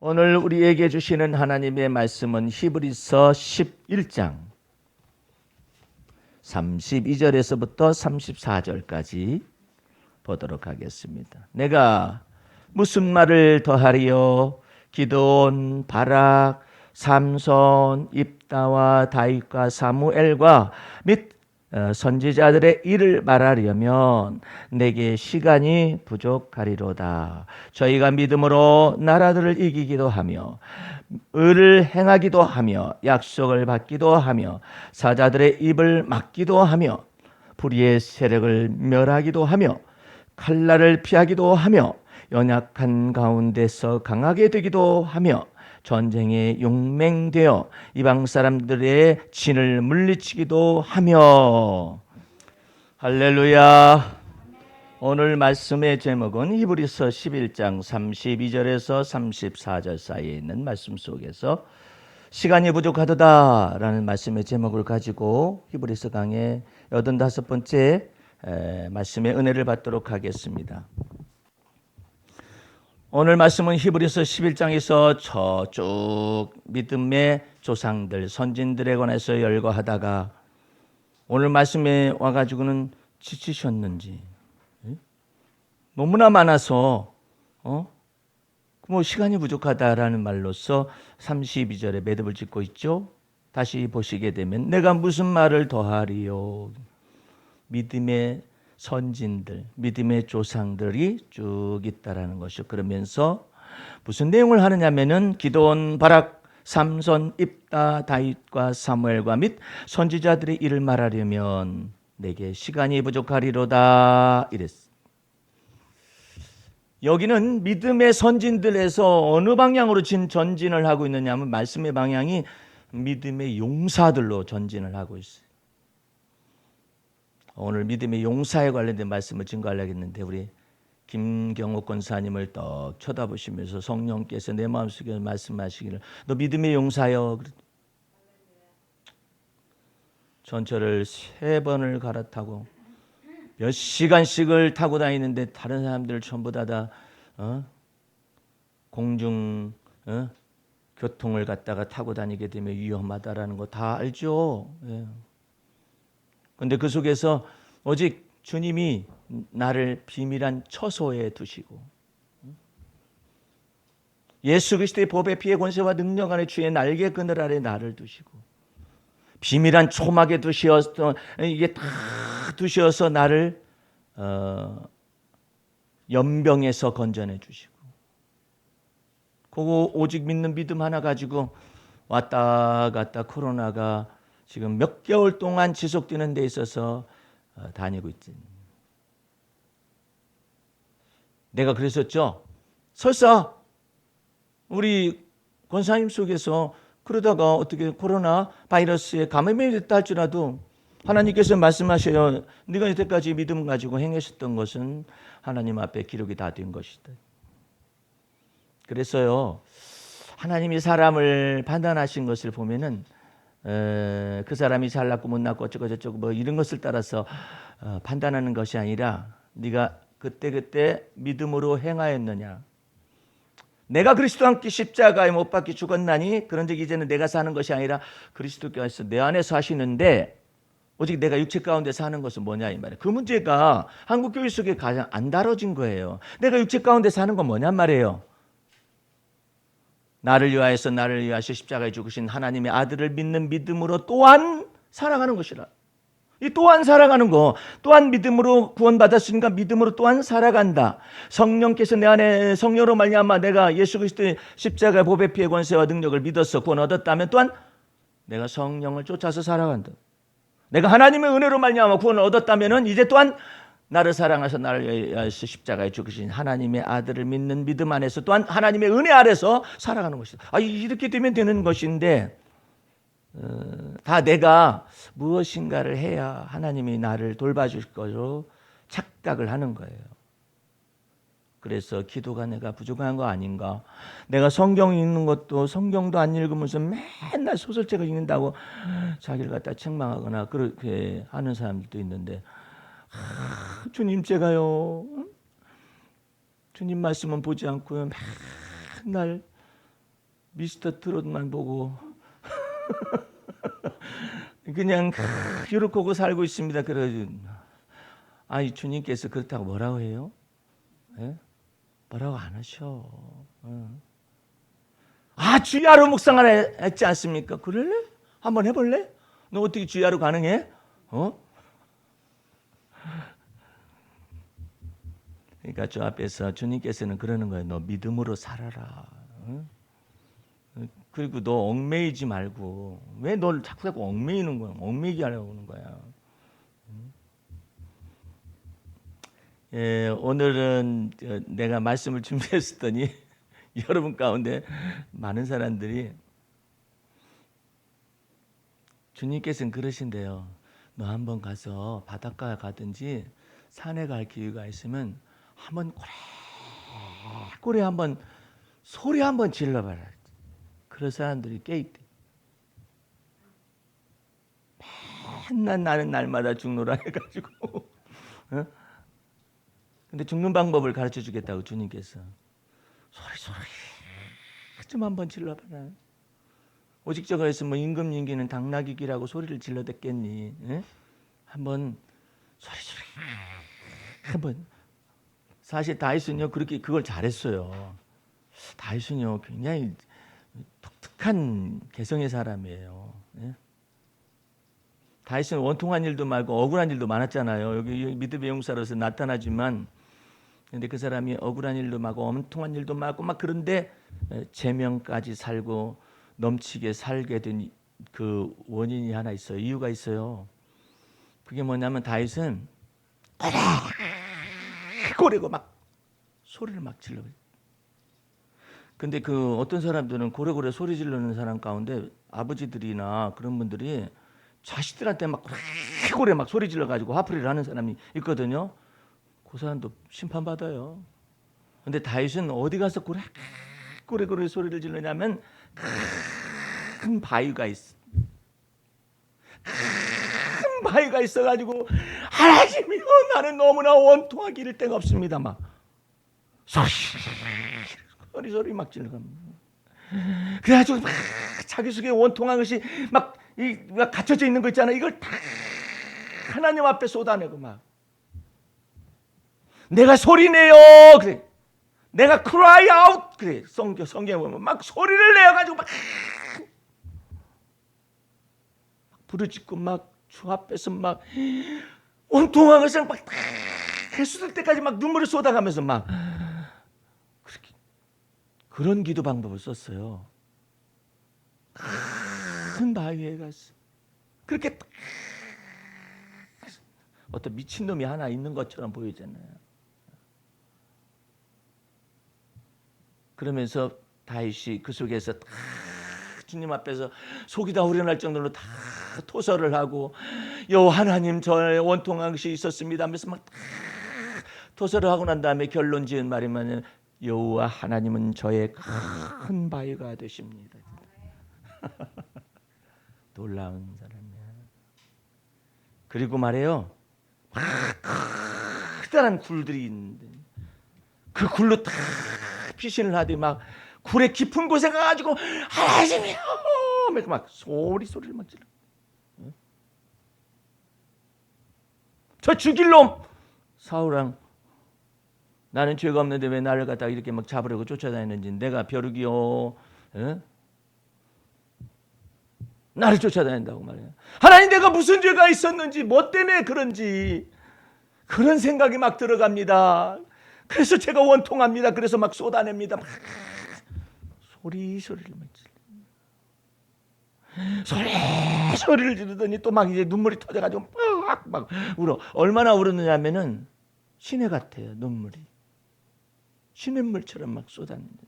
오늘 우리에게 주시는 하나님의 말씀은 히브리서 11장 32절에서부터 34절까지 보도록 하겠습니다. 내가 무슨 말을 더하리요? 기드온, 바락, 삼손, 입다와 다윗과 사무엘과 및 선지자들의 일을 말하려면 내게 시간이 부족하리로다. 저희가 믿음으로 나라들을 이기기도 하며 의를 행하기도 하며 약속을 받기도 하며 사자들의 입을 막기도 하며 불의의 세력을 멸하기도 하며 칼날을 피하기도 하며 연약한 가운데서 강하게 되기도 하며 전쟁에 용맹되어 이방 사람들의 진을 물리치기도 하며. 할렐루야. 오늘 말씀의 제목은 히브리서 11장 32절에서 34절 사이에 있는 말씀 속에서 시간이 부족하도다라는 말씀의 제목을 가지고 히브리서 강의 85번째 말씀의 은혜를 받도록 하겠습니다. 오늘 말씀은 히브리서 11장에서 저쪽 믿음의 조상들, 선진들에 관해서 열거하다가 오늘 말씀에 와가지고는 지치셨는지 너무나 많아서 뭐 시간이 부족하다라는 말로서 32절에 매듭을 짓고 있죠. 다시 보시게 되면 내가 무슨 말을 더하리요? 믿음의 선진들, 믿음의 조상들이 쭉 있다라는 것이요. 그러면서 무슨 내용을 하느냐면은 기드온, 바락, 삼손, 입다, 다윗과 사무엘과 및 선지자들의 일을 말하려면 내게 시간이 부족하리로다 이랬어. 여기는 믿음의 선진들에서 어느 방향으로 전진을 하고 있느냐면 말씀의 방향이 믿음의 용사들로 전진을 하고 있어요. 오늘 믿음의 용사에 관련된 말씀을 증거하려고 했는데 우리 김경옥 권사님을 떡 쳐다보시면서 성령께서 내 마음속에 말씀하시기를 너 믿음의 용사여. 전철을 3번을 갈아타고 몇 시간씩을 타고 다니는데 다른 사람들 전부 다 공중 교통을 갖다가 타고 다니게 되면 위험하다라는 거 다 알죠. 그런데 그 속에서 오직 주님이 나를 비밀한 처소에 두시고 예수 그리스도의 법의 피의 권세와 능력 안에 주의 날개 그늘 아래 나를 두시고 비밀한 초막에 두셔서 이게 다 두셔서 나를 연병에서 건져내 주시고 그거 오직 믿는 믿음 하나 가지고 왔다 갔다 코로나가 지금 몇 개월 동안 지속되는 데 있어서 다니고 있지. 내가 그랬었죠. 설사 우리 권사님 속에서 그러다가 어떻게 코로나 바이러스에 감염이 됐다 할지라도 하나님께서 말씀하셔요. 네가 이때까지 믿음 가지고 행하셨던 것은 하나님 앞에 기록이 다 된 것이다. 그래서요. 하나님이 사람을 판단하신 것을 보면은 그 사람이 잘났고 못났고 어쩌고 저쩌고 뭐 이런 것을 따라서 판단하는 것이 아니라 네가 그때 믿음으로 행하였느냐. 내가 그리스도와 함께 십자가에 못 박혀 죽었나니 그런즉 이제는 내가 사는 것이 아니라 그리스도께서 내 안에서 하시는데 오직 내가 육체 가운데 사는 것은 뭐냐 이 말이에요. 그 문제가 한국 교회 속에 가장 안 다뤄진 거예요. 내가 육체 가운데 사는 건 뭐냔 말이에요. 나를 위하여서 나를 위하여 십자가에 죽으신 하나님의 아들을 믿는 믿음으로 또한 살아가는 것이라. 이 또한 살아가는 거, 또한 믿음으로 구원받았으니까 믿음으로 또한 살아간다. 성령께서 내 안에 성령으로 말미암아 내가 예수 그리스도의 십자가의 보배 피의 권세와 능력을 믿어서 구원 얻었다면 또한 내가 성령을 쫓아서 살아간다. 내가 하나님의 은혜로 말미암아 구원을 얻었다면은 이제 또한 나를 사랑하셔서 나를 위하여서 십자가에 죽으신 하나님의 아들을 믿는 믿음 안에서 또한 하나님의 은혜 아래서 살아가는 것이다. 이렇게 되면 되는 것인데 다 내가 무엇인가를 해야 하나님이 나를 돌봐줄 것으로 착각을 하는 거예요. 그래서 기도가 내가 부족한 거 아닌가. 내가 성경 읽는 것도 성경도 안 읽으면서 맨날 소설책을 읽는다고 자기를 갖다 책망하거나 그렇게 하는 사람들도 있는데 주님 제가요 주님 말씀은 보지 않고요 맨날 미스터 트롯만 보고 그냥 이렇게 보고 살고 있습니다. 그래가지고 아니 주님께서 그렇다고 뭐라고 해요? 예? 뭐라고 안 하셔. 아 주야로 묵상을 했지 않습니까? 그럴래? 한번 해볼래? 너 어떻게 주야로 가능해? 그러니까 저 앞에서 주님께서는 그러는 거예요. 너 믿음으로 살아라. 그리고 너 얽매이지 말고 왜 널 자꾸 얽매이는 거야? 얽매이게 하려고 하는 거야. 예, 오늘은 내가 말씀을 준비했더니 여러분 가운데 많은 사람들이 주님께서는 그러신대요. 너 한번 가서 바닷가에 가든지 산에 갈 기회가 있으면 한번 고래 한번 소리 한번 질러봐라. 그런 사람들이 꽤 있대. 맨날 나는 날마다 죽노라 해가지고. 어? 근데 죽는 방법을 가르쳐 주겠다고 주님께서. 소리 좀 한번 질러봐라. 오직 저거 했으면 임금님기는 당나귀기라고 소리를 질러댔겠니? 예? 한번 소리 한번. 사실 다윗은요 그렇게 그걸 잘했어요. 다윗은요 굉장히 독특한 개성의 사람이에요. 예? 다윗은 원통한 일도 말고 억울한 일도 많았잖아요. 여기 믿음의 용사로서 나타나지만, 근데 그 사람이 억울한 일도 많고 원통한 일도 많고 막 그런데 제명까지 살고 넘치게 살게 된 그 원인이 하나 있어요. 이유가 있어요. 그게 뭐냐면 다윗은 고래고 막 소리를 막 질러. 근데 그 어떤 사람들은 고래고래 소리 지르는 사람 가운데 아버지들이나 그런 분들이 자식들한테 막 고래 막 소리 질러 가지고 화풀이를 하는 사람이 있거든요. 그 사람도 심판받아요. 근데 다윗은 어디 가서 고래 소리를 지르냐면 큰 바위가 있어. 큰 바위가 있어가지고 하나님이여 나는 너무나 원통하게 이를 데가 없습니다. 막 소리 막 질러갑니다. 그래가지고 막 자기 속에 원통한 것이 막 갇혀져 있는 거 있잖아요. 이걸 다 하나님 앞에 쏟아내고 막 내가 소리내요 그래. 내가 cry out 그래. 성경에 보면 막 소리를 내어가지고 막 부르짖고 막 주 앞에서 막 원통한 것을 막 해수될 때까지 막 눈물을 쏟아가면서 막 그렇게 그런 기도 방법을 썼어요. 큰 바위에 가서 그렇게 어떤 미친놈이 하나 있는 것처럼 보이잖아요. 그러면서 다윗이 그 속에서 다 주님 앞에서 속이 다 후련할 정도로 다 토설을 하고 여호와 하나님 저의 원통한 것이 있었습니다 하면서 막 다 토설을 하고 난 다음에 결론 지은 말이면 여호와 하나님은 저의 큰 바위가 되십니다. 놀라운 사람이야. 그리고 말해요. 크다란 굴들이 있는데 그 굴로 다 피신을 하더니 막 굴의 깊은 곳에 가가지고 하나님이요 막 소리를 막 질러. 저 죽일 놈 사울랑 나는 죄가 없는데 왜 나를 갖다가 이렇게 막 잡으려고 쫓아다니는지 내가 벼룩이요 나를 쫓아다닌다고 말해요. 하나님 내가 무슨 죄가 있었는지 뭐 때문에 그런지 그런 생각이 막 들어갑니다. 그래서 제가 원통합니다. 그래서 막 쏟아냅니다. 막 소리를 막 소리를 지르더니 또 막 이제 눈물이 터져가지고 막 울어. 얼마나 울었느냐면은 시내 같아요. 눈물이 시냇물처럼 막 쏟았는데.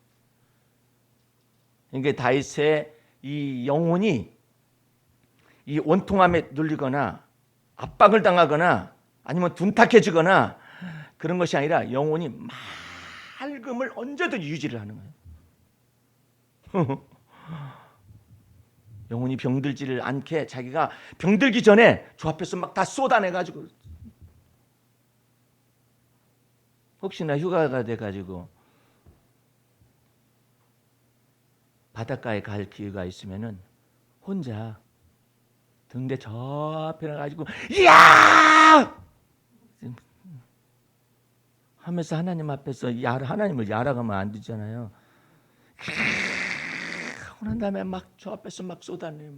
그러니까 다윗의 이 영혼이 이 원통함에 눌리거나 압박을 당하거나 아니면 둔탁해지거나 그런 것이 아니라 영혼이 맑음을 언제든 유지를 하는 거예요. 영혼이 병들지를 않게 자기가 병들기 전에 주 앞에서 막 다 쏟아내가지고 혹시나 휴가가 돼가지고 바닷가에 갈 기회가 있으면은 혼자 등대 저 앞에 가지고 야 하면서 하나님 앞에서 하나님을 야라가면 안 되잖아요. 그런 다음에 막 저 앞에서 막 쏟아내요.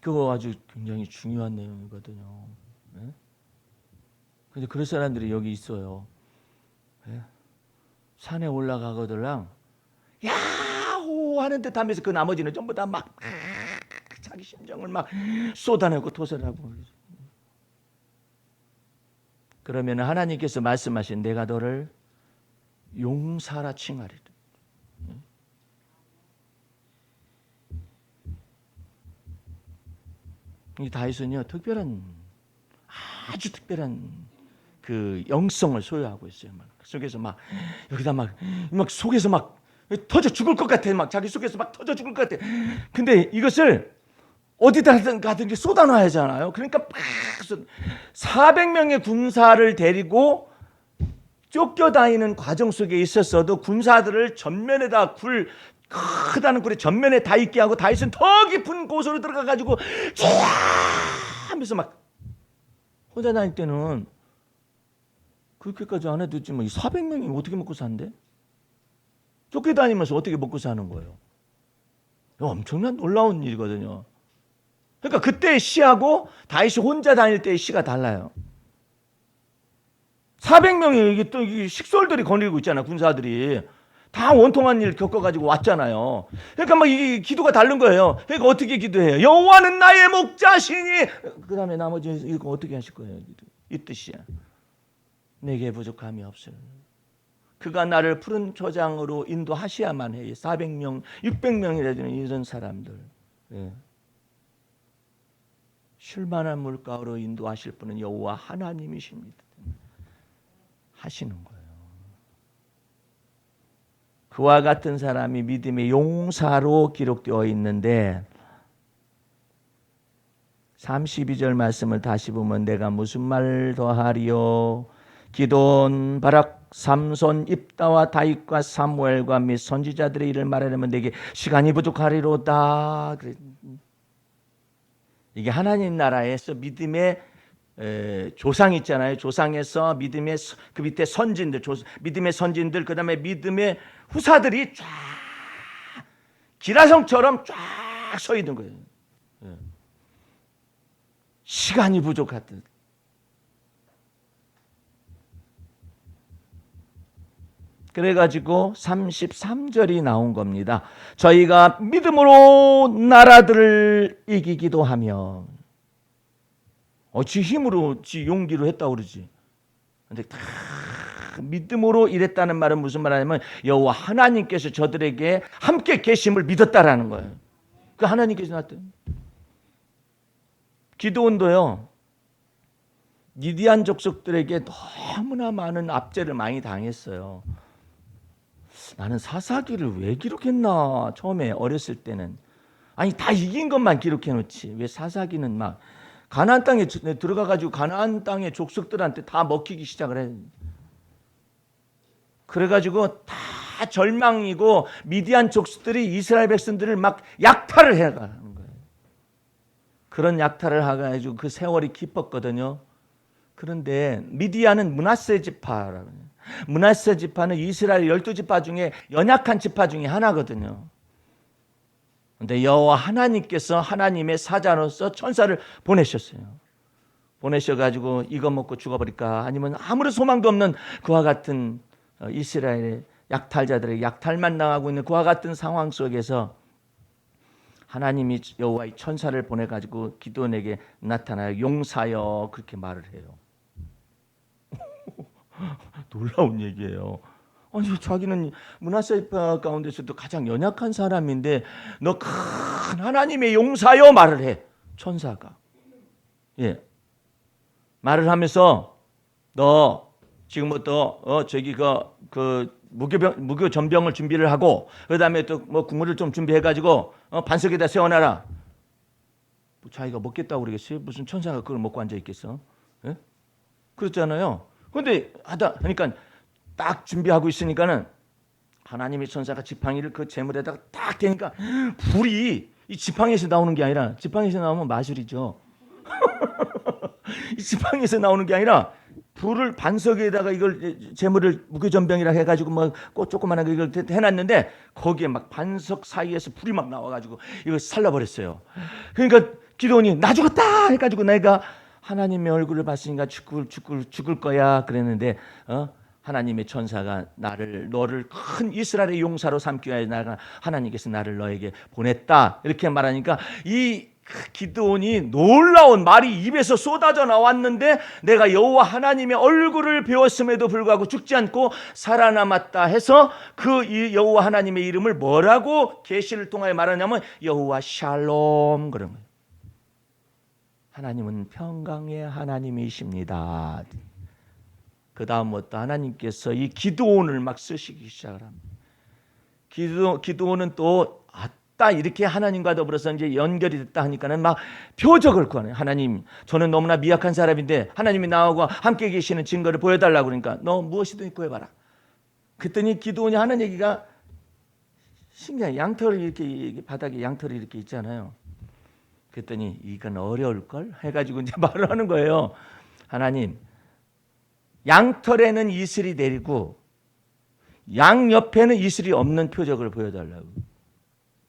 그거 아주 굉장히 중요한 내용이거든요. 네? 근데 그런 사람들이 여기 있어요. 네? 산에 올라가거들랑 야호 하는데 하면서 그 나머지는 전부 다 막 자기 심정을 막 쏟아내고 토설하고. 그러면 하나님께서 말씀하신 내가 너를 용사라 칭하리라. 이 다윗은요 아주 특별한 그 영성을 소유하고 있어요. 막 속에서 막 여기다 막 속에서 막 터져 죽을 것 같아. 막 자기 속에서 막 터져 죽을 것 같아. 근데 이것을 어디다 가든지 쏟아놔야 하잖아요. 그러니까 400명의 군사를 데리고 쫓겨다니는 과정 속에 있었어도 군사들을 전면에다 크다는 굴에 전면에 다 있게 하고 다윗은 더 깊은 곳으로 들어가가지고 쫙 하면서 막 혼자 다닐 때는 그렇게까지 안 해도 뭐 400명이 어떻게 먹고 산대? 쫓겨다니면서 어떻게 먹고 사는 거예요? 엄청난 놀라운 일이거든요. 그러니까 그때의 시하고 다윗이 혼자 다닐 때의 시가 달라요. 400명이 이게 또 식솔들이 거느리고 있잖아. 군사들이 다 원통한 일 겪어가지고 왔잖아요. 그러니까 막 이 기도가 다른 거예요. 그러니까 어떻게 기도해요? 여호와는 나의 목자시니. 그 다음에 나머지 이거 어떻게 하실 거예요? 이 뜻이야. 내게 부족함이 없을. 그가 나를 푸른 초장으로 인도하셔야만 해요. 400명, 600명이라는 이런 사람들. 예. 쉴만한 물가로 인도하실 분은 여호와 하나님이십니다. 하시는 거예요. 그와 같은 사람이 믿음의 용사로 기록되어 있는데 32절 말씀을 다시 보면 내가 무슨 말 더하리요? 기돈, 바락, 삼손, 입다와 다윗과 사무엘과 및 선지자들의 일을 말하려면 내게 시간이 부족하리로다. 이게 하나님 나라에서 믿음의 조상 있잖아요. 조상에서 믿음의 그 밑에 선진들, 믿음의 선진들, 그 다음에 믿음의 후사들이 쫙 기라성처럼 쫙 서 있는 거예요. 시간이 부족하듯. 그래가지고 33절이 나온 겁니다. 저희가 믿음으로 나라들을 이기기도 하며 지 힘으로 지 용기로 했다고 그러지. 근데 다 믿음으로 일했다는 말은 무슨 말이냐면 여호와 하나님께서 저들에게 함께 계심을 믿었다라는 거예요. 그 하나님께서 나한테 기드온도요. 미디안 족속들에게 너무나 많은 압제를 많이 당했어요. 나는 사사기를 왜 기록했나 처음에 어렸을 때는. 아니 다 이긴 것만 기록해 놓지 왜 사사기는 막 가나안 땅에 들어가가지고 가나안 땅의 족속들한테 다 먹히기 시작을 해. 그래가지고 다 절망이고 미디안 족속들이 이스라엘 백성들을 막 약탈을 해가는 거예요. 그런 약탈을 해가지고 그 세월이 깊었거든요. 그런데 미디안은 므낫세 지파라고 해요. 므낫세 지파는 이스라엘 12지파 중에 연약한 지파 중에 하나거든요. 그런데 여호와 하나님께서 하나님의 사자로서 천사를 보내셨어요. 보내셔가지고 이거 먹고 죽어버릴까 아니면 아무런 소망도 없는 그와 같은 이스라엘의 약탈자들의 약탈만 당하고 있는 그와 같은 상황 속에서 하나님이 여호와의 천사를 보내가지고 기드온에게 나타나요. 용사여 그렇게 말을 해요. 놀라운 얘기예요. 아니 자기는 므낫세 지파 가운데서도 가장 연약한 사람인데 너 큰 하나님의 용사여 말을 해. 천사가. 예. 말을 하면서 너 지금부터 저기 그 무교 전병을 준비를 하고 그다음에 또 뭐 국물을 좀 준비해 가지고 반석에다 세워놔라. 뭐 자기가 먹겠다고 그러겠어요? 무슨 천사가 그걸 먹고 앉아 있겠어? 예? 그렇잖아요. 근데 하니까 딱 준비하고 있으니까는 하나님의 천사가 지팡이를 그 재물에다가 딱 대니까 불이 이 지팡이에서 나오는 게 아니라, 지팡이에서 나오면 마술이죠. 이 지팡이에서 나오는 게 아니라 불을 반석에다가 이걸 재물을 무교전병이라 해가지고 뭐 조그만한 거 이걸 해놨는데 거기에 막 반석 사이에서 불이 막 나와가지고 이걸 살라버렸어요. 그러니까 기도원이 나 죽었다 해가지고 내가 하나님의 얼굴을 봤으니까 죽을 거야 그랬는데 하나님의 천사가 너를 큰 이스라엘의 용사로 삼기 위하여 하나님께서 나를 너에게 보냈다 이렇게 말하니까 이 기드온이 놀라운 말이 입에서 쏟아져 나왔는데 내가 여호와 하나님의 얼굴을 배웠음에도 불구하고 죽지 않고 살아남았다 해서 그 여호와 하나님의 이름을 뭐라고 계시를 통하여 말하냐면 여호와 샬롬 그런 거예요. 하나님은 평강의 하나님이십니다. 그 다음부터 하나님께서 이 기드온을 막 쓰시기 시작을 합니다. 기드온은 또 이렇게 하나님과 더불어서 이제 연결이 됐다 하니까는 막 표적을 구하는 하나님, 저는 너무나 미약한 사람인데 하나님이 나하고 함께 계시는 증거를 보여달라고 그러니까 너 무엇이든 구해봐라. 그랬더니 기드온이 하는 얘기가 신기해. 양털이 이렇게 바닥에 양털이 이렇게 있잖아요. 그랬더니 이건 어려울 걸 해가지고 이제 말을 하는 거예요. 하나님, 양털에는 이슬이 내리고 양 옆에는 이슬이 없는 표적을 보여달라고.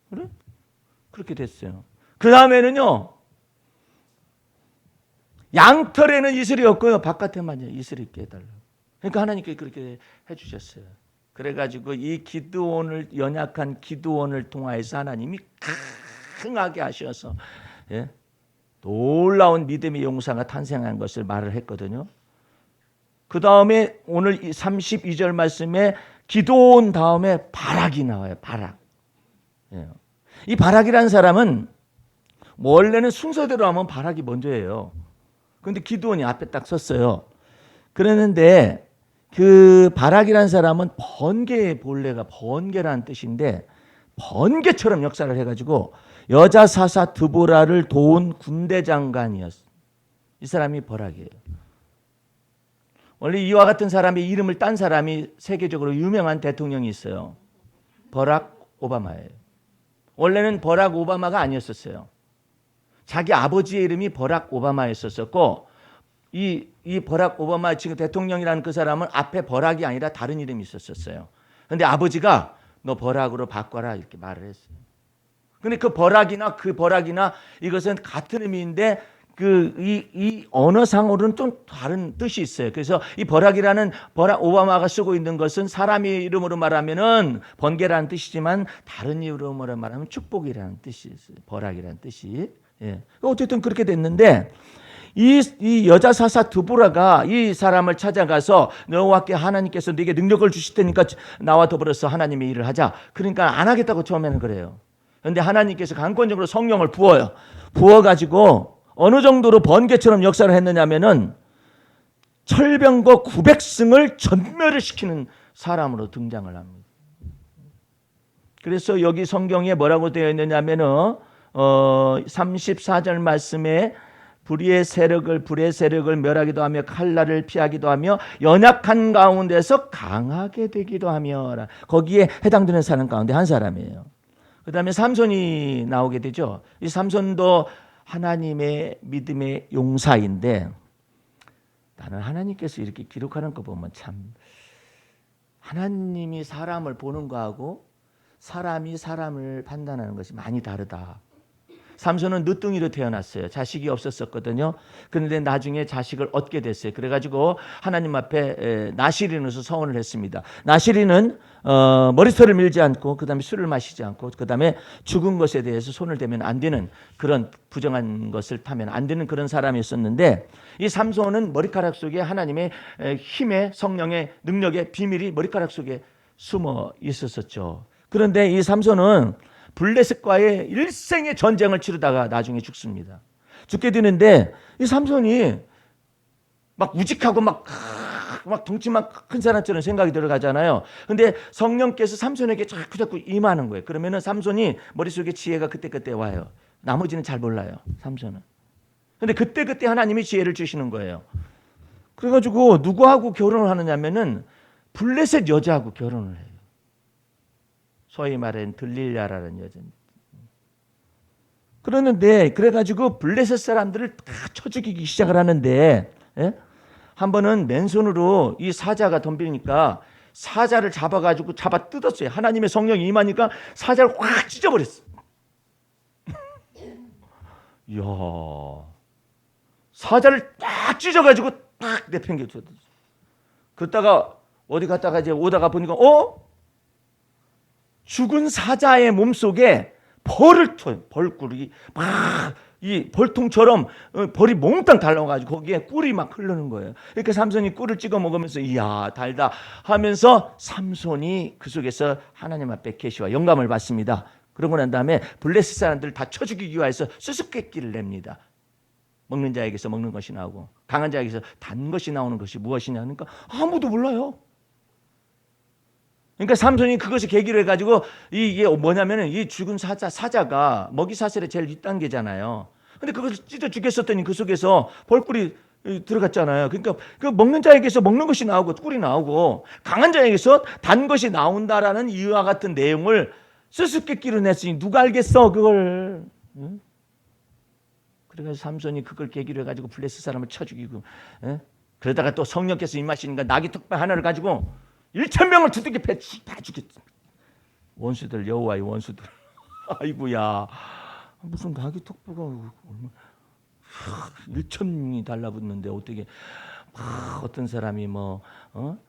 그래? 그렇게 됐어요. 그 다음에는요, 양털에는 이슬이 없고요, 바깥에만 이슬이 있게 해달라고. 그러니까 하나님께 그렇게 해주셨어요. 그래가지고 이 기드온을, 연약한 기드온을 통하여서 하나님이 강하게 하셔서 놀라운 믿음의 용사가 탄생한 것을 말을 했거든요. 그 다음에 오늘 32절 말씀에 기드온 다음에 바락이 나와요. 바락. 이 바락이라는 사람은 원래는 순서대로 하면 바락이 먼저예요. 그런데 기드온이 앞에 딱 섰어요. 그랬는데 그 바락이라는 사람은 번개의 본래가 번개라는 뜻인데 번개처럼 역사를 해가지고 여자 사사 드보라를 도운 군대 장관이었어요. 이 사람이 바락이에요. 원래 이와 같은 사람의 이름을 딴 사람이 세계적으로 유명한 대통령이 있어요. 버락 오바마예요. 원래는 버락 오바마가 아니었었어요. 자기 아버지의 이름이 버락 오바마였었고 이 버락 오바마 지금 대통령이라는 그 사람은 앞에 버락이 아니라 다른 이름이 있었어요. 그런데 아버지가 너 버락으로 바꿔라 이렇게 말을 했어요. 근데 그 버락이나 이것은 같은 의미인데 이 언어상으로는 좀 다른 뜻이 있어요. 그래서 이 버락이라는 버락 오바마가 쓰고 있는 것은 사람의 이름으로 말하면은 번개라는 뜻이지만 다른 이름으로 말하면 축복이라는 뜻이 있어요. 버락이라는 뜻이. 어쨌든 그렇게 됐는데 이 여자 사사 드보라가 이 사람을 찾아가서 여호와께 하나님께서 네게 능력을 주실 테니까 나와 더불어서 하나님의 일을 하자. 그러니까 안 하겠다고 처음에는 그래요. 그런데 하나님께서 강권적으로 성령을 부어요. 부어가지고 어느 정도로 번개처럼 역사를 했느냐면은 철병거 900승을 전멸을 시키는 사람으로 등장을 합니다. 그래서 여기 성경에 뭐라고 되어 있느냐면은 34절 말씀에 불의 세력을 멸하기도 하며 칼날을 피하기도 하며 연약한 가운데서 강하게 되기도 하며 거기에 해당되는 사람 가운데 한 사람이에요. 그 다음에 삼손이 나오게 되죠. 이 삼손도 하나님의 믿음의 용사인데 나는 하나님께서 이렇게 기록하는 거 보면 참 하나님이 사람을 보는 거하고 사람이 사람을 판단하는 것이 많이 다르다. 삼손은 늦둥이로 태어났어요. 자식이 없었거든요. 그런데 나중에 자식을 얻게 됐어요. 그래가지고 하나님 앞에 나시린으로서 서원을 했습니다. 나시린은 머리털을 밀지 않고 그 다음에 술을 마시지 않고 그 다음에 죽은 것에 대해서 손을 대면 안 되는 그런 부정한 것을 타면 안 되는 그런 사람이었었는데 이 삼손은 머리카락 속에 하나님의 힘의 성령의 능력의 비밀이 머리카락 속에 숨어 있었었죠. 그런데 이 삼손은 블레셋과의 일생의 전쟁을 치르다가 나중에 죽습니다. 죽게 되는데 이 삼손이 막 우직하고 막 덩치만 큰 사람처럼 생각이 들어가잖아요. 근데 성령께서 삼손에게 자꾸 임하는 거예요. 그러면은 삼손이 머릿속에 지혜가 그때 와요. 나머지는 잘 몰라요. 삼손은. 근데 그때 하나님이 지혜를 주시는 거예요. 그래가지고 누구하고 결혼을 하느냐면은 블레셋 여자하고 결혼을 해요. 소위 말하는 들릴라라는 여자. 그러는데 그래가지고 블레셋 사람들을 다 쳐 죽이기 시작을 하는데, 예? 한 번은 맨손으로 이 사자가 덤비니까 사자를 잡아가지고 잡아 뜯었어요. 하나님의 성령이 임하니까 사자를 확 찢어버렸어. 이야, 사자를 딱 찢어가지고 딱 내팽개쳤어. 그러다가 어디 갔다가 이제 오다가 보니까 죽은 사자의 몸 속에 벌을 터요. 벌꿀이 막 이 벌통처럼 벌이 몽땅 달라가지고 거기에 꿀이 막 흐르는 거예요. 이렇게 삼손이 꿀을 찍어 먹으면서 이야 달다 하면서 삼손이 그 속에서 하나님 앞에 계시와 영감을 받습니다. 그러고 난 다음에 블레셋 사람들을 다 쳐 죽이기 위해서 수수께끼를 냅니다. 먹는 자에게서 먹는 것이 나오고 강한 자에게서 단 것이 나오는 것이 무엇이냐 하니까 아무도 몰라요. 그러니까 삼손이 그것을 계기로 해가지고 이게 뭐냐면은 이 죽은 사자가 먹이 사슬의 제일 윗단계잖아요. 근데 그것을 찢어 죽였었더니 그 속에서 벌꿀이 들어갔잖아요. 그러니까 그 먹는 자에게서 먹는 것이 나오고 꿀이 나오고 강한 자에게서 단 것이 나온다라는 이와 같은 내용을 수수께끼로 냈으니 누가 알겠어 그걸. 응? 그래서 삼손이 그걸 계기로 해가지고 블레셋 사람을 쳐 죽이고, 그러다가 또 성령께서 임하시니까 나귀 턱뼈 하나를 가지고 1,000명을 두둑이 다 죽였어. 원수들, 여호와의 원수들. 아이고야, 무슨 나귀 턱뼈가 1,000명이 달라붙는데 어떻게 어떤 사람이 14대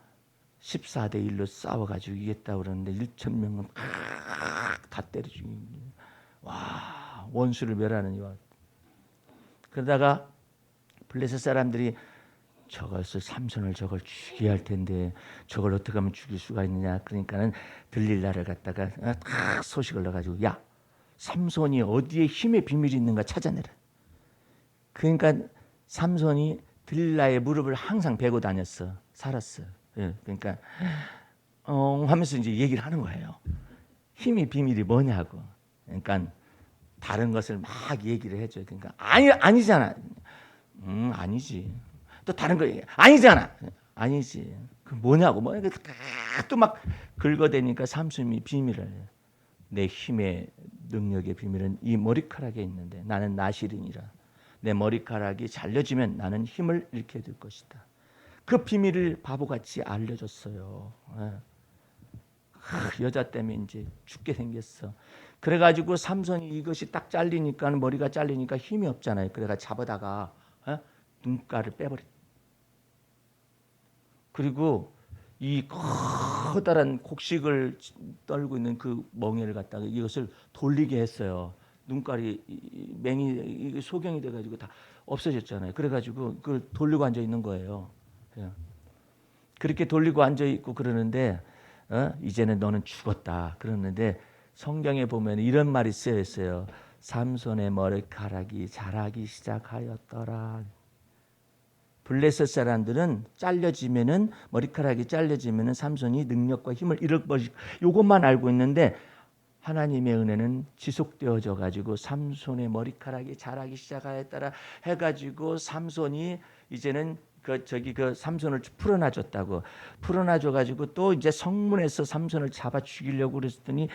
1로 싸워가지고 이겼다 그러는데 1,000명은 다 때려 죽이는. 와, 원수를 멸하는 이와. 그러다가 블레셋 사람들이 삼손을 저걸 죽여야 할 텐데 저걸 어떻게 하면 죽일 수가 있느냐. 그러니까는 들릴라를 갖다가 딱 소식을 넣어가지고 야, 삼손이 어디에 힘의 비밀이 있는가 찾아내라. 그러니까 삼손이 들릴라의 무릎을 항상 베고 다녔어. 살았어. 예, 그러니까 하면서 이제 얘기를 하는 거예요. 힘의 비밀이 뭐냐고. 그러니까 다른 것을 막 얘기를 해줘요. 그러니까 아니잖아. 아니지. 또 다른 거 얘기해. 아니잖아. 아니지. 그 뭐냐고. 또 막 긁어대니까 삼손이 비밀을 해요. 내 힘의 능력의 비밀은 이 머리카락에 있는데 나는 나실이니라. 내 머리카락이 잘려지면 나는 힘을 잃게 될 것이다. 그 비밀을 바보같이 알려줬어요. 여자 때문에 이제 죽게 생겼어. 그래가지고 삼손이 이것이 딱 잘리니까 머리가 잘리니까 힘이 없잖아요. 그래가 잡아다가 눈가를 빼버렸. 그리고 이 커다란 곡식을 떨고 있는 그 멍에를 갖다가 이것을 돌리게 했어요. 눈깔이 맹이 소경이 돼가지고 다 없어졌잖아요. 그래가지고 그걸 돌리고 앉아 있는 거예요. 그렇게 돌리고 앉아 있고 그러는데 이제는 너는 죽었다 그러는데 성경에 보면 이런 말이 쓰여 있어요. 삼손의 머리카락이 자라기 시작하였더라. 블레셋 사람들은 머리카락이 잘려지면은 삼손이 능력과 힘을 잃을 것이 이것만 알고 있는데 하나님의 은혜는 지속되어져 가지고 삼손의 머리카락이 자라기 시작하였더라 해가지고 삼손이 이제는 그 삼손을 풀어놔줬다고 풀어놔줘가지고 또 이제 성문에서 삼손을 잡아 죽이려고 그랬더니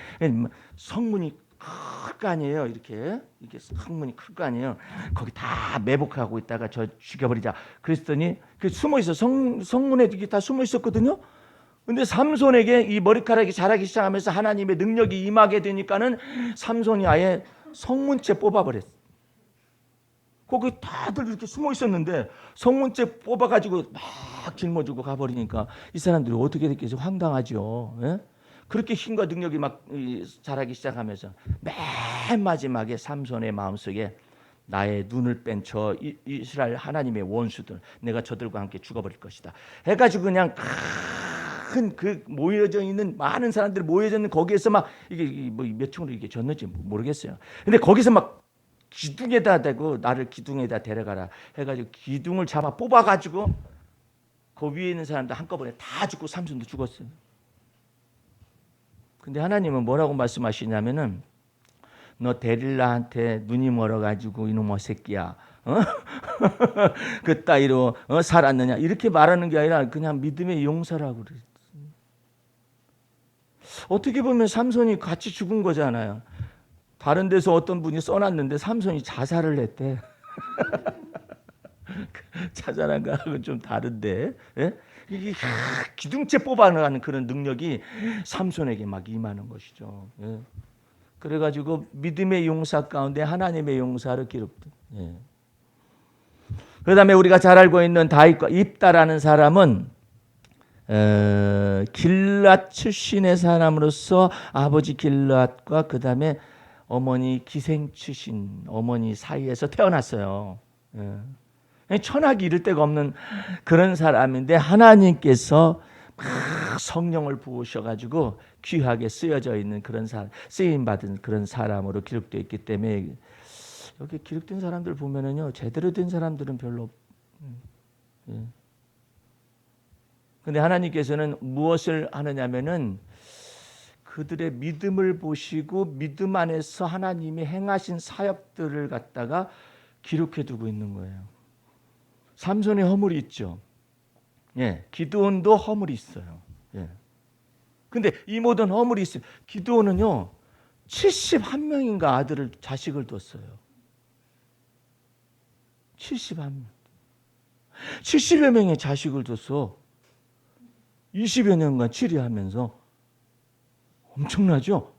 성문이 클 거 아니에요. 이게 성문이 클 거 아니에요. 거기 다 매복하고 있다가 저 죽여버리자. 그랬더니 그 숨어 있어. 성문에 이게 다 숨어 있었거든요. 근데 삼손에게 이 머리카락이 자라기 시작하면서 하나님의 능력이 임하게 되니까는 삼손이 아예 성문째 뽑아버렸어. 거기 다들 이렇게 숨어 있었는데 성문째 뽑아가지고 막 짊어지고 가버리니까 이 사람들이 어떻게 됐겠어요? 황당하죠. 예? 그렇게 힘과 능력이 막 자라기 시작하면서 맨 마지막에 삼손의 마음속에 나의 눈을 뺀 저 이스라엘 하나님의 원수들 내가 저들과 함께 죽어버릴 것이다 해가지고 그냥 큰 그 모여져 있는 많은 사람들이 모여져 있는 거기에서 막 이게 뭐 몇 층으로 이게 졌는지 모르겠어요. 근데 거기서 막 기둥에다 대고 나를 기둥에다 데려가라 해가지고 기둥을 잡아 뽑아가지고 그 위에 있는 사람들 한꺼번에 다 죽고 삼손도 죽었어요. 근데 하나님은 뭐라고 말씀하시냐면은 너 데릴라한테 눈이 멀어가지고 이놈의 새끼야 그 따위로 살았느냐 이렇게 말하는 게 아니라 그냥 믿음의 용서라고 그랬어요. 어떻게 보면 삼손이 같이 죽은 거잖아요. 다른 데서 어떤 분이 써놨는데 삼손이 자살을 했대. 자살한 거하고는 좀 다른데, 예? 이게 기둥째 뽑아내는 그런 능력이 삼손에게 막 임하는 것이죠. 예? 그래가지고 믿음의 용사 가운데 하나님의 용사로 기록돼. 예. 그다음에 우리가 잘 알고 있는 다윗과 입다라는 사람은 길앗 출신의 사람으로서 아버지 길앗과 그다음에 어머니 기생 출신 어머니 사이에서 태어났어요. 예. 천하기 이를 데가 없는 그런 사람인데 하나님께서 막 성령을 부으셔가지고 귀하게 쓰여져 있는 그런 사람, 쓰임 받은 그런 사람으로 기록되어 있기 때문에 여기 기록된 사람들 보면은요 제대로 된 사람들은 별로. 예. 근데 하나님께서는 무엇을 하느냐면은 그들의 믿음을 보시고 믿음 안에서 하나님이 행하신 사역들을 갖다가 기록해 두고 있는 거예요. 삼손의 허물이 있죠. 예, 기드온도 허물이 있어요. 예. 근데 이 모든 허물이 있어요. 기드온은요 71명인가 아들을 자식을 뒀어요. 71명. 70여 명의 자식을 둬서 20여 년간 치리하면서 엄청나죠?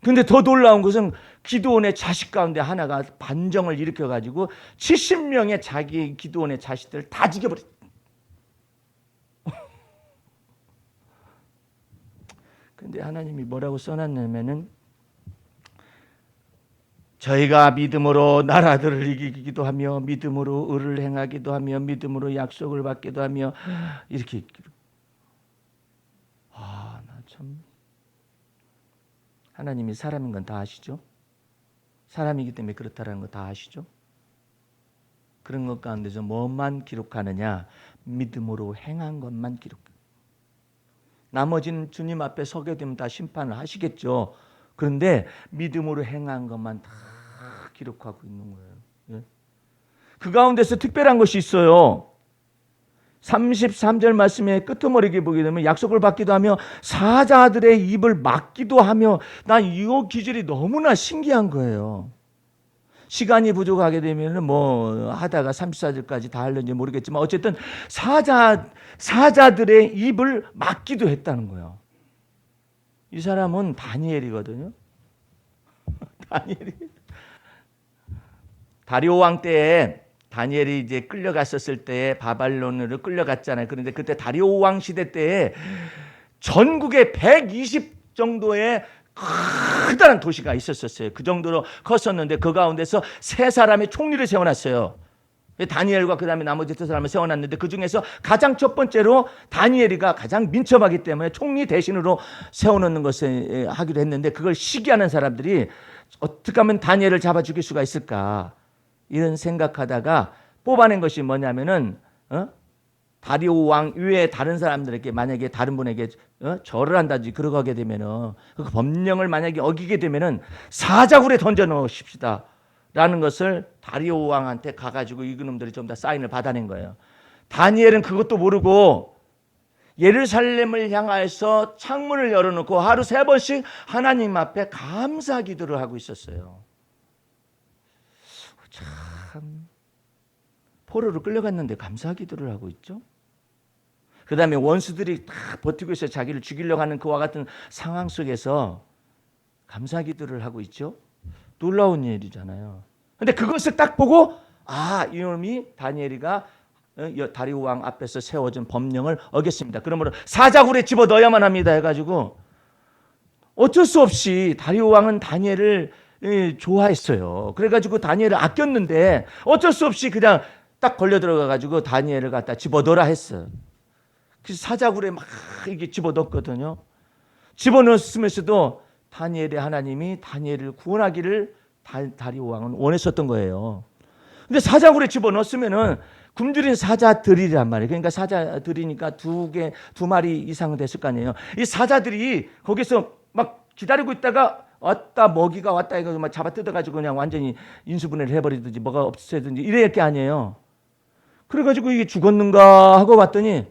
근데 더 놀라운 것은 기드온의 자식 가운데 하나가 반정을 일으켜가지고 70명의 자기 기드온의 자식들을 다 죽여버렸어요. 근데 하나님이 뭐라고 써놨냐면은 저희가 믿음으로 나라들을 이기기도 하며 믿음으로 의를 행하기도 하며 믿음으로 약속을 받기도 하며 이렇게. 나 참 하나님이 사람인 건 다 아시죠? 사람이기 때문에 그렇다라는 거 다 아시죠? 그런 것 가운데서 뭐만 기록하느냐? 믿음으로 행한 것만 기록. 나머지는 주님 앞에 서게 되면 다 심판을 하시겠죠. 그런데 믿음으로 행한 것만 다 기록하고 있는 거예요. 예? 그 가운데서 특별한 것이 있어요. 33절 말씀의 끄트머리게 보게 되면 약속을 받기도 하며 사자들의 입을 막기도 하며, 난 이 기절이 너무나 신기한 거예요. 시간이 부족하게 되면 뭐 하다가 34절까지 다 하려는지 모르겠지만 어쨌든 사자들의 입을 막기도 했다는 거예요. 이 사람은 다니엘이거든요. 다리오 왕 때에 다니엘이 이제 끌려갔었을 때에 바벨론으로 끌려갔잖아요. 그런데 그때 다리오 왕 시대 때에 전국에 120 정도의 크다란 도시가 있었어요. 그 정도로 컸었는데 그 가운데서 세 사람의 총리를 세워놨어요. 다니엘과 그 다음에 나머지 두 사람을 세워놨는데 그 중에서 가장 첫 번째로 다니엘이가 가장 민첩하기 때문에 총리 대신으로 세워놓는 것을 하기로 했는데, 그걸 시기하는 사람들이 어떻게 하면 다니엘을 잡아 죽일 수가 있을까 이런 생각하다가 뽑아낸 것이 뭐냐면은 다리오 왕 외에 다른 사람들에게 만약에 다른 분에게 절을 한다든지 그러게 되면은 그 법령을 만약에 어기게 되면은 사자굴에 던져 넣으십시다 라는 것을 다리오 왕한테 가가지고 이그놈들이 좀 다 사인을 받아낸 거예요. 다니엘은 그것도 모르고 예루살렘을 향해서 창문을 열어놓고 하루 3번씩 하나님 앞에 감사 기도를 하고 있었어요. 참, 포로로 끌려갔는데 감사 기도를 하고 있죠. 그 다음에 원수들이 다 버티고 있어요. 자기를 죽이려고 하는 그와 같은 상황 속에서 감사 기도를 하고 있죠. 놀라운 일이잖아요. 근데 그것을 딱 보고 이놈이 다니엘이가 다리오 왕 앞에서 세워진 법령을 어겼습니다. 그러므로 사자굴에 집어넣어야만 합니다 해가지고 어쩔 수 없이 다리오 왕은 다니엘을 좋아했어요. 그래가지고 다니엘을 아꼈는데 어쩔 수 없이 그냥 딱 걸려 들어가가지고 다니엘을 갖다 집어넣으라 했어요. 그래서 사자굴에 막 이게 집어넣었거든요. 집어넣었으면서도 다니엘의 하나님이 다니엘을 구원하기를 다리오 왕은 원했었던 거예요. 근데 사자굴에 집어넣었으면은 굶주린 사자들이란 말이에요. 그러니까 사자들이니까 두 마리 이상은 됐을 거 아니에요. 이 사자들이 거기서 막 기다리고 있다가 먹이가 왔다 이거 막 잡아 뜯어가지고 그냥 완전히 인수분해를 해버리든지 뭐가 없애든지 이럴 게 아니에요. 그래가지고 이게 죽었는가 하고 봤더니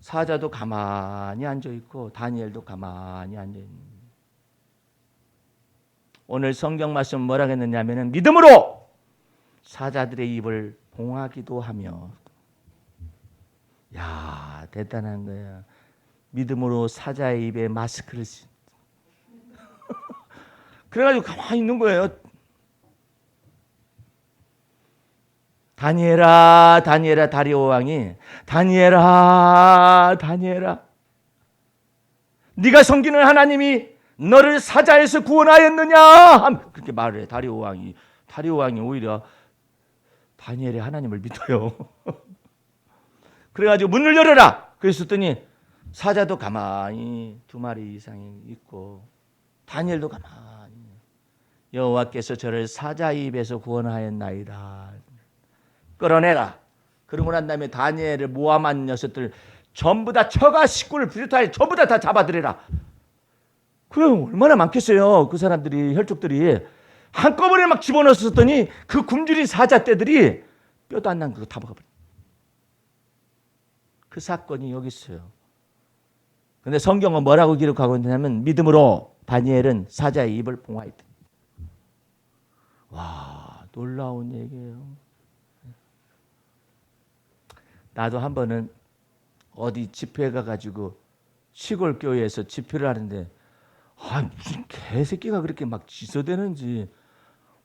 사자도 가만히 앉아 있고 다니엘도 가만히 앉아 있는. 오늘 성경 말씀 뭐라고 했느냐면은 믿음으로 사자들의 입을 봉하기도 하며. 야, 대단한 거야. 믿음으로 사자의 입에 마스크를 쓰. 그래가지고 가만히 있는 거예요. 다니엘아, 다니엘아, 다리오 왕이 다니엘아, 다니엘아, 네가 섬기는 하나님이 너를 사자에서 구원하였느냐? 그렇게 말을 해. 다리오 왕이 오히려 다니엘의 하나님을 믿어요. 그래가지고 문을 열어라. 그랬더니 사자도 가만히 2마리 이상이 있고 다니엘도 가만히. 여호와께서 저를 사자 입에서 구원하였나이다. 끌어내라. 그러고 난 다음에 다니엘을 모함한 녀석들 전부 다 처가 식구를 비롯하여 전부 다 잡아들여라. 그럼 얼마나 많겠어요. 그 사람들이, 혈족들이 한꺼번에 막 집어넣었더니 그 굶주린 사자떼들이 뼈도 안 난 그거 다 먹어버려. 그 사건이 여기 있어요. 근데 성경은 뭐라고 기록하고 있냐면 믿음으로 다니엘은 사자의 입을 봉하였다. 와, 놀라운 얘기예요. 나도 한 번은 어디 집회 가가지고 시골 교회에서 집회를 하는데 무슨 개새끼가 그렇게 막 짖어대는지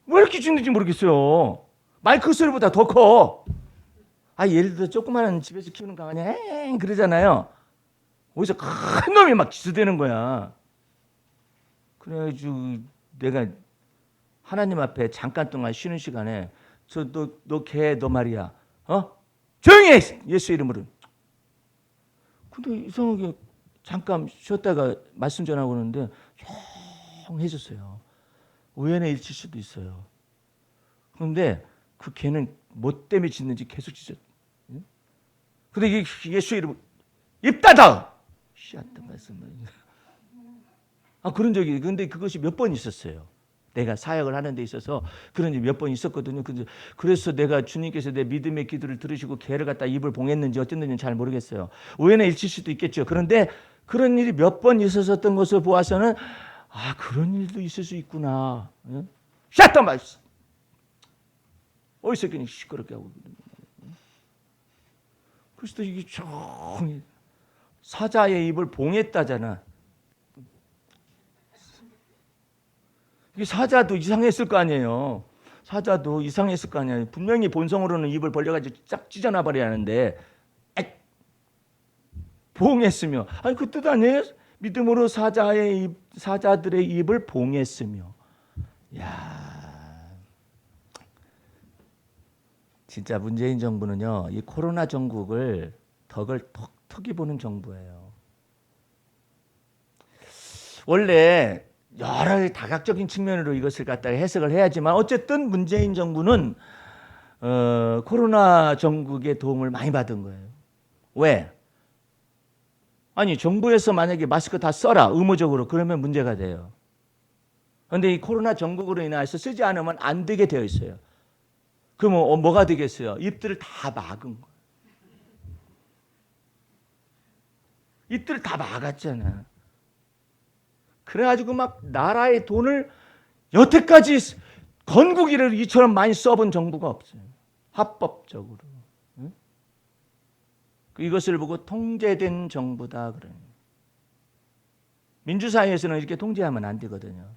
왜 이렇게 짖는지 모르겠어요. 마이크 소리보다 더 커. 예를 들어 조그마한 집에서 키우는 강아지 엥 그러잖아요. 어디서 큰 놈이 막 짖어대는 거야. 그래가지고 내가 하나님 앞에 잠깐 동안 쉬는 시간에 너 개 너 말이야. 조용히 해! 예수 이름으로. 근데 이상하게 잠깐 쉬었다가 말씀 전하고 오는데 조용해졌어요. 우연의 일치일 수도 있어요. 그런데 그 개는 뭐 때문에 짖는지 계속 짖어. 근데 예수 이름으로 입 닫아! 씨앗다 말씀을. 그런 적이, 근데 그것이 몇 번 있었어요. 내가 사역을 하는 데 있어서 그런 일이 몇 번 있었거든요. 그래서 내가 주님께서 내 믿음의 기도를 들으시고 개를 갖다 입을 봉했는지 어쨌는지 잘 모르겠어요. 우연의 일치일 수도 있겠죠. 그런데 그런 일이 몇 번 있었던 것을 보아서는 그런 일도 있을 수 있구나. 샷다 말씀. 어디서 그냥 시끄럽게 하고. 그래서 이게 조용히 사자의 입을 봉했다잖아. 이게 사자도 이상했을 거 아니에요. 사자도 이상했을 거 아니에요. 분명히 본성으로는 입을 벌려가지고 쫙 찢어놔 버려야 하는데 봉했으며. 그 뜻 아니에요? 믿음으로 사자들의 입을 봉했으며. 야, 진짜 문재인 정부는요, 이 코로나 정국을 덕을 톡톡히 보는 정부예요. 원래 여러 다각적인 측면으로 이것을 갖다가 해석을 해야지만 어쨌든 문재인 정부는 코로나 정국의 도움을 많이 받은 거예요. 왜? 정부에서 만약에 마스크 다 써라 의무적으로 그러면 문제가 돼요. 그런데 이 코로나 정국으로 인해서 쓰지 않으면 안 되게 되어 있어요. 그러면 뭐가 되겠어요? 입들을 다 막은 거예요. 입들을 다 막았잖아. 그래가지고 막 나라의 돈을 여태까지 건국이를 이처럼 많이 써본 정부가 없어요. 합법적으로. 응? 이것을 보고 통제된 정부다 그래요. 민주사회에서는 이렇게 통제하면 안 되거든요.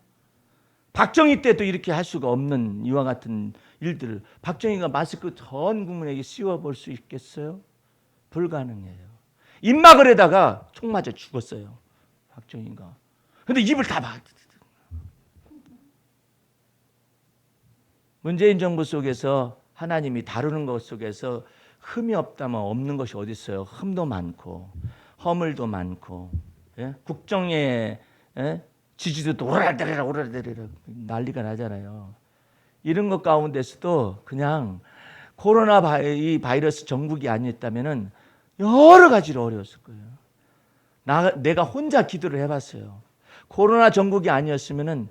박정희 때도 이렇게 할 수가 없는 이와 같은 일들을 박정희가 마스크 전 국민에게 씌워볼 수 있겠어요? 불가능해요. 입막을에다가 총 맞아 죽었어요. 박정희가. 근데 입을 다 막. 문재인 정부 속에서 하나님이 다루는 것 속에서 흠이 없다면 없는 것이 어디 있어요? 흠도 많고 허물도 많고 국정의 지지도도 오라대리라 난리가 나잖아요. 이런 것 가운데서도 그냥 코로나 이 바이러스 정국이 아니었다면은 여러 가지로 어려웠을 거예요. 내가 혼자 기도를 해봤어요. 코로나 정국이 아니었으면은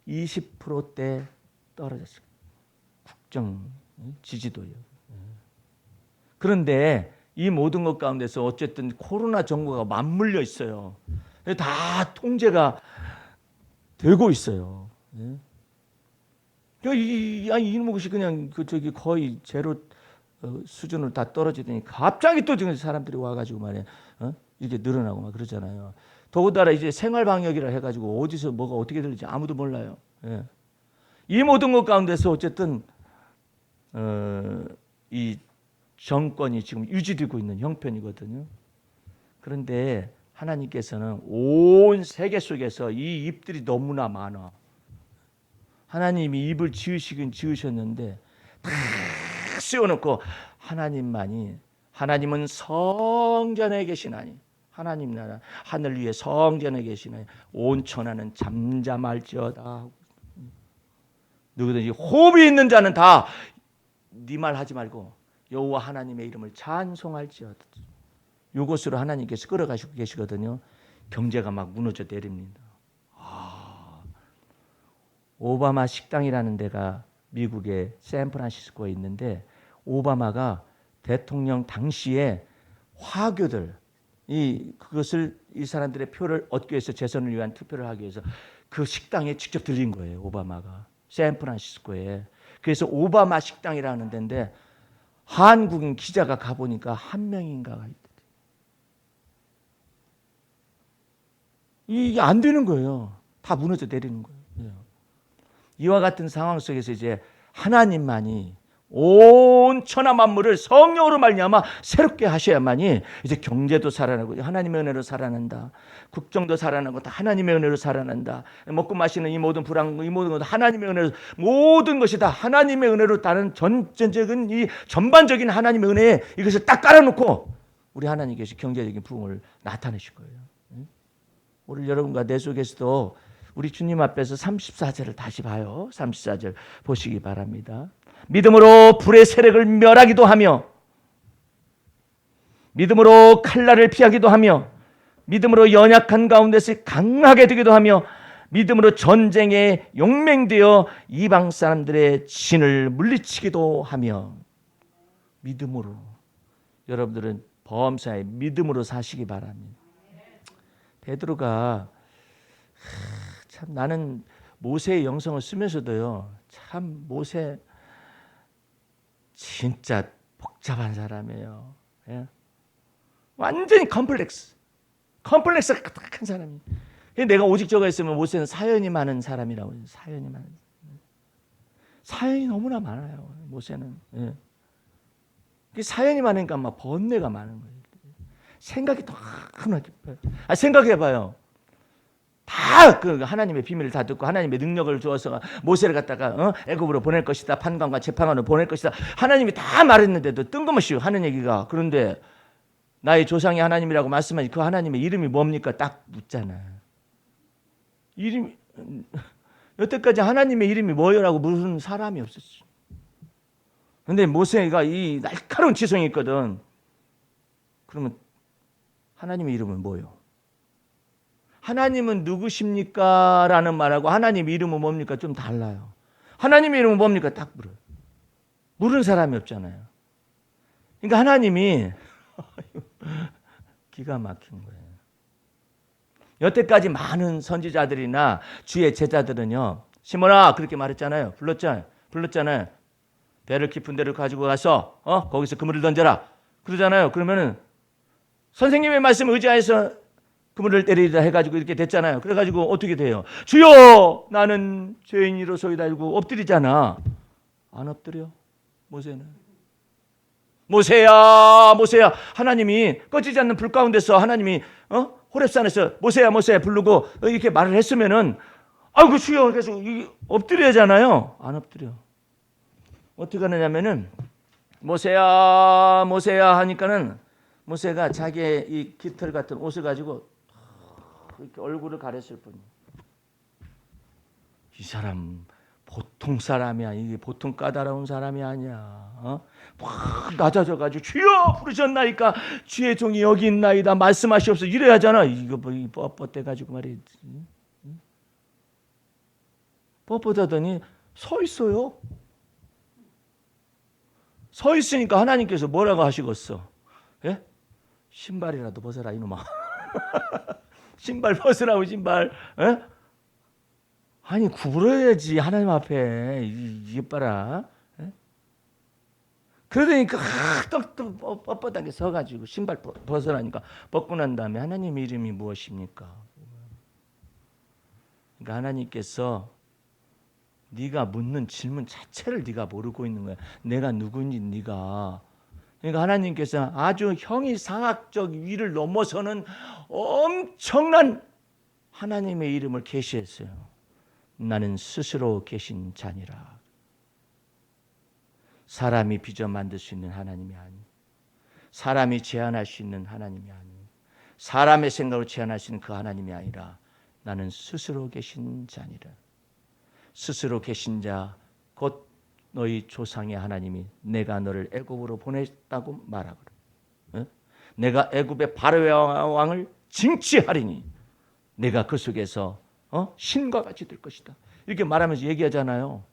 20%대 떨어졌어요. 국정 지지도요. 그런데 이 모든 것 가운데서 어쨌든 코로나 정부가 맞물려 있어요. 다 통제가 되고 있어요. 예? 이것이 그냥 거의 제로 수준으로 다 떨어지더니 갑자기 또 지금 사람들이 와가지고 말이야, 이렇게 늘어나고 막 그러잖아요. 더군다나 이제 생활 방역이라 해가지고 어디서 뭐가 어떻게 될지 아무도 몰라요. 예. 이 모든 것 가운데서 어쨌든 이 정권이 지금 유지되고 있는 형편이거든요. 그런데 하나님께서는 온 세계 속에서 이 입들이 너무나 많아. 하나님이 입을 지으시긴 지으셨는데 다 씌워놓고 하나님은 성전에 계시나니, 하나님 나라 하늘 위에 성전에 계시나니 온 천하는 잠잠할지어다. 누구든지 호흡이 있는 자는 다 네 말 하지 말고 여호와 하나님의 이름을 찬송할지어다. 이곳으로 하나님께서 끌어가시고 계시거든요. 경제가 막 무너져 내립니다. 오바마 식당이라는 데가 미국의 샌프란시스코에 있는데, 오바마가 대통령 당시에 화교들 그것을 이 사람들의 표를 얻기 위해서, 재선을 위한 투표를 하기 위해서 그 식당에 직접 들린 거예요. 오바마가 샌프란시스코에. 그래서 오바마 식당이라는 데인데 한국인 기자가 가보니까 한 명인가가 있대. 이게 안 되는 거예요. 다 무너져 내리는 거예요. 이와 같은 상황 속에서 이제 하나님만이 온 천하 만물을 성령으로 말미암아 새롭게 하셔야만이 이제 경제도 살아나고 하나님의 은혜로 살아난다. 국정도 살아나고 다 하나님의 은혜로 살아난다. 먹고 마시는 이 모든 불안, 이 모든 것도 하나님의 은혜로, 모든 것이 다 하나님의 은혜로 따른 전적인 이 전반적인 하나님의 은혜에 이것을 딱 깔아놓고 우리 하나님께서 경제적인 부흥을 나타내실 거예요. 오늘 여러분과 내 속에서도 우리 주님 앞에서 34절을 다시 봐요. 34절 보시기 바랍니다. 믿음으로 불의 세력을 멸하기도 하며, 믿음으로 칼날을 피하기도 하며, 믿음으로 연약한 가운데서 강하게 되기도 하며, 믿음으로 전쟁에 용맹되어 이방 사람들의 진을 물리치기도 하며. 믿음으로. 여러분들은 범사에 믿음으로 사시기 바랍니다. 베드로가 참, 나는 모세의 영성을 쓰면서도요, 참 모세 진짜 복잡한 사람이에요. 예? 완전히 컴플렉스가 가득한 사람이. 내가 오직 저가 있으면 모세는 사연이 많은 사람이라고 해요. 사연이 너무나 많아요. 모세는. 예. 사연이 많으니까 막 번뇌가 많은 거예요. 생각이 너무나 깊어요. 생각해봐요. 다 그 하나님의 비밀을 다 듣고 하나님의 능력을 주어서 모세를 갖다가 애굽으로 보낼 것이다, 판관과 재판관으로 보낼 것이다, 하나님이 다 말했는데도 뜬금없이 하는 얘기가. 그런데 나의 조상이 하나님이라고 말씀하니 그 하나님의 이름이 뭡니까? 딱 묻잖아. 이름이, 여태까지 하나님의 이름이 뭐요라고 물은 사람이 없었어. 그런데 모세가 이 날카로운 지성이 있거든. 그러면 하나님의 이름은 뭐요? 하나님은 누구십니까? 라는 말하고 하나님 이름은 뭡니까? 좀 달라요. 하나님의 이름은 뭡니까? 딱 물어요. 물은 사람이 없잖아요. 그러니까 하나님이 기가 막힌 거예요. 여태까지 많은 선지자들이나 주의 제자들은요, 시몬아 그렇게 말했잖아요. 불렀잖아요. 배를 깊은 데를 가지고 가서 거기서 그물을 던져라 그러잖아요. 그러면은 선생님의 말씀을 의지해서 그물을 때리다 해가지고 이렇게 됐잖아요. 그래가지고 어떻게 돼요? 주여 나는 죄인이로소이다 이러고 엎드리잖아. 안 엎드려 모세는. 모세야 하나님이 꺼지지 않는 불 가운데서 하나님이 호렙산에서 모세야 부르고 이렇게 말을 했으면은 아이고 주여 그래서 엎드려야잖아요. 안 엎드려. 어떻게 하느냐면은 모세야 하니까는 모세가 자기의 이 깃털 같은 옷을 가지고 이렇게 얼굴을 가렸을 뿐이에요. 이 사람 보통 사람이 아니야. 이게 보통 까다로운 사람이 아니야. 막 낮아져가지고 주여 부르셨나이까 주의 종이 여기 있나이다 말씀하시옵소서 이래야 하잖아. 이거 뭐 뻣뻣해가지고 말이지. 뻣뻣하더니 서 있어요. 서 있으니까 하나님께서 뭐라고 하시겠어? 예? 신발이라도 벗어라 이놈아. 신발 벗으라고 신발. 예? 아니 구부려야지 하나님 앞에. 이게 봐라. 예? 그러니까 떡떡 뻣뻣하게 서가지고 신발 벗으라니까 벗고 난 다음에 하나님의 이름이 무엇입니까? 그러니까 하나님께서 네가 묻는 질문 자체를 네가 모르고 있는 거야. 내가 누구인지 네가. 그러니까 하나님께서 아주 형이상학적 위를 넘어서는 엄청난 하나님의 이름을 계시했어요. 나는 스스로 계신 자니라. 사람이 빚어 만들 수 있는 하나님이 아니, 사람이 제한할 수 있는 하나님이 아니, 사람의 생각으로 제한할 수 있는 그 하나님이 아니라 나는 스스로 계신 자니라. 스스로 계신 자 곧 너희 조상의 하나님이 내가 너를 애굽으로 보냈다고 말하거라. 어? 내가 애굽의 바로의 왕을 징치하리니 내가 그 속에서 신과 같이 될 것이다. 이렇게 말하면서 얘기하잖아요.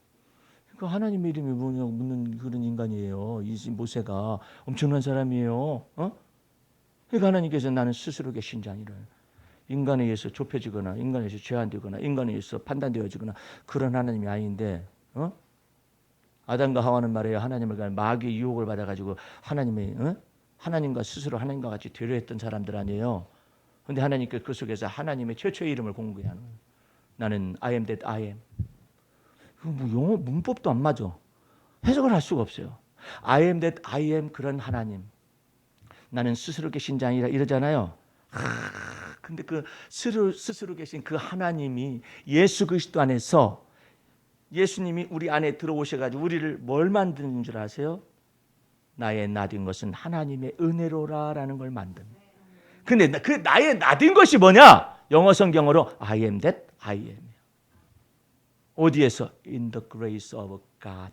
그 하나님의 이름이 뭐냐고 묻는 그런 인간이에요. 이 모세가 엄청난 사람이에요. 그러니까 하나님께서 나는 스스로 계신 자니라. 인간에 의해서 좁혀지거나 인간에 의해서 제한되거나 인간에 의해서 판단되어지거나 그런 하나님이 아닌데 아담과 하와는 말이에요. 하나님을 마귀의 유혹을 받아가지고 하나님과 스스로 하나님과 같이 되려 했던 사람들 아니에요. 그런데 하나님께서 그 속에서 하나님의 최초의 이름을 공개하는 거예요. 나는 I am that I am. 뭐 영어 문법도 안 맞아. 해석을 할 수가 없어요. I am that I am 그런 하나님. 나는 스스로 계신 자니라 이러잖아요. 근데 그 스스로 계신 그 하나님이 예수 그리스도 안에서 예수님이 우리 안에 들어오셔가지고 우리를 뭘 만드는 줄 아세요? 나의 나된 것은 하나님의 은혜로라라는 걸 만든. 근데 그 나의 나된 것이 뭐냐? 영어 성경으로 I am that I am. 어디에서? In the grace of God.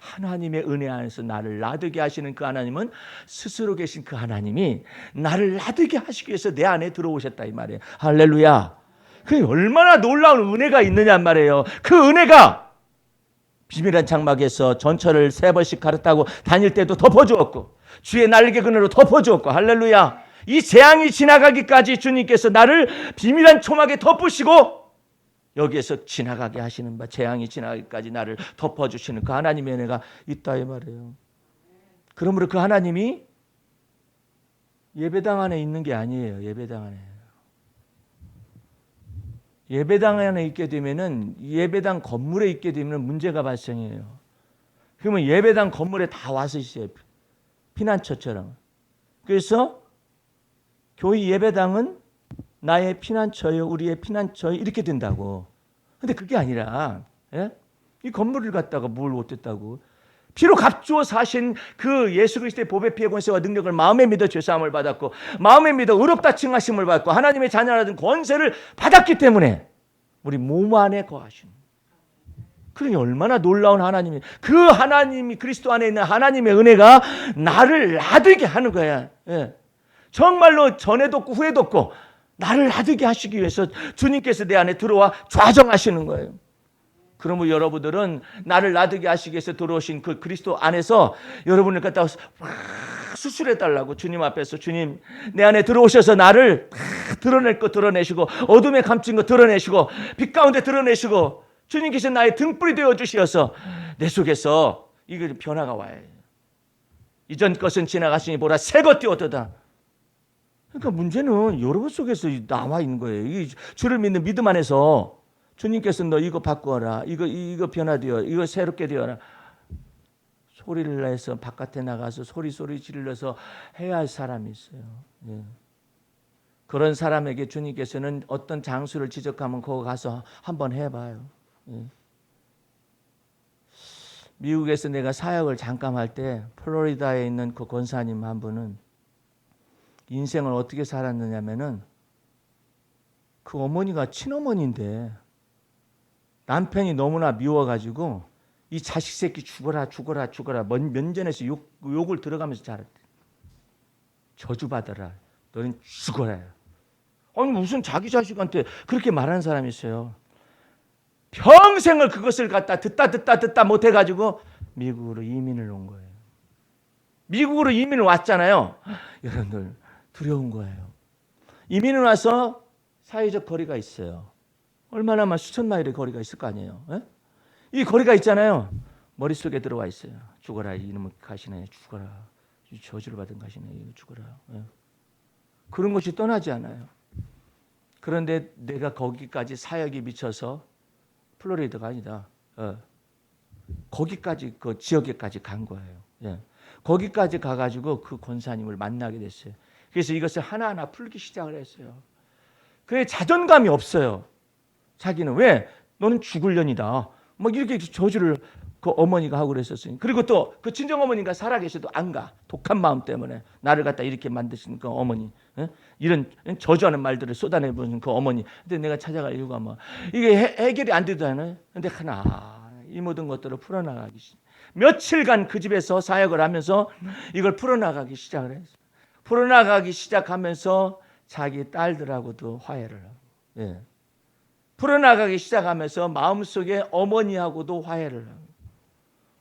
하나님의 은혜 안에서 나를 나되게 하시는 그 하나님은 스스로 계신 그 하나님이 나를 나되게 하시기 위해서 내 안에 들어오셨다 이 말이에요. 할렐루야. 그게 얼마나 놀라운 은혜가 있느냐 말이에요. 그 은혜가 비밀한 장막에서 전철을 3번씩 갈아타고 다닐 때도 덮어주었고 주의 날개 그늘로 덮어주었고 할렐루야. 이 재앙이 지나가기까지 주님께서 나를 비밀한 초막에 덮으시고 여기에서 지나가게 하시는 바 재앙이 지나가기까지 나를 덮어주시는 그 하나님의 은혜가 있다 이 말이에요. 그러므로 그 하나님이 예배당 안에 있는 게 아니에요. 예배당 안에. 예배당 안에 있게 되면은 예배당 건물에 있게 되면 문제가 발생해요. 그러면 예배당 건물에 다 와서 있어요. 피난처처럼. 그래서 교회 예배당은 나의 피난처요, 우리의 피난처요 이렇게 된다고. 근데 그게 아니라 이 건물을 갖다가 뭘 어땠다고. 피로 값주어 사신 그 예수 그리스도의 보배 피의 권세와 능력을 마음에 믿어 죄사함을 받았고 마음에 믿어 의롭다 칭하심을 받고 하나님의 자녀라는 권세를 받았기 때문에 우리 몸 안에 거하신. 그러니 얼마나 놀라운 하나님이 그 하나님이 그리스도 안에 있는 하나님의 은혜가 나를 나되게 하는 거야. 정말로 전에도 없고 후에도 없고 나를 나되게 하시기 위해서 주님께서 내 안에 들어와 좌정하시는 거예요. 그러면 여러분들은 나를 나되게 하시기 위해서 들어오신 그 그리스도 안에서 여러분을 갖다가 수술해 달라고 주님 앞에서 주님 내 안에 들어오셔서 나를 드러낼 거 드러내시고 어둠에 감춘 거 드러내시고 빛 가운데 드러내시고 주님께서 나의 등불이 되어 주시어서 내 속에서 이거 변화가 와요. 이전 것은 지나갔으니 보라 새것 되었도다. 그러니까 문제는 여러분 속에서 나와 있는 거예요. 이 주를 믿는 믿음 안에서 주님께서 너 이거 바꾸어라. 이거 변화되어. 이거 새롭게 되어라. 소리를 내서 바깥에 나가서 소리 질러서 해야 할 사람이 있어요. 그런 사람에게 주님께서는 어떤 장소를 지적하면 거기 가서 한번 해봐요. 미국에서 내가 사역을 잠깐 할 때 플로리다에 있는 그 권사님 한 분은 인생을 어떻게 살았느냐면은 그 어머니가 친어머니인데 남편이 너무나 미워가지고 이 자식 새끼 죽어라 면전에서 욕을 들어가면서 자랐대. 저주받아라. 너는 죽어라. 아니 무슨 자기 자식한테 그렇게 말하는 사람이 있어요. 평생을 그것을 갖다 듣다 못해가지고 미국으로 이민을 온 거예요. 미국으로 이민을 왔잖아요. 여러분들 두려운 거예요. 이민을 와서 사회적 거리가 있어요. 얼마나 수천 마일의 거리가 있을 거 아니에요. 에? 이 거리가 있잖아요. 머릿속에 들어와 있어요. 죽어라 이놈의 가시네. 죽어라. 저주를 받은 가시네. 죽어라. 에? 그런 것이 떠나지 않아요. 그런데 내가 거기까지 사역이 미쳐서 플로리다가 아니다. 거기까지 그 지역에까지 간 거예요. 예. 거기까지 가가지고 그 권사님을 만나게 됐어요. 그래서 이것을 하나하나 풀기 시작을 했어요. 그의 자존감이 없어요. 자기는 왜? 너는 죽을년이다. 뭐 이렇게 저주를 그 어머니가 하고 그랬었으니. 그리고 또 그 친정 어머니가 살아계셔도 안 가. 독한 마음 때문에 나를 갖다 이렇게 만드신 그 어머니, 이런 저주하는 말들을 쏟아내보는 그 어머니. 근데 내가 찾아갈 이유가 뭐 이게 해결이 안 되잖아요. 근데 하나 이 모든 것들을 풀어나가기 며칠간 그 집에서 사역을 하면서 이걸 풀어나가기 시작을 했어요. 풀어나가기 시작하면서 자기 딸들하고도 화해를 하고, 예. 풀어나가기 시작하면서 마음속에 어머니하고도 화해를 하고.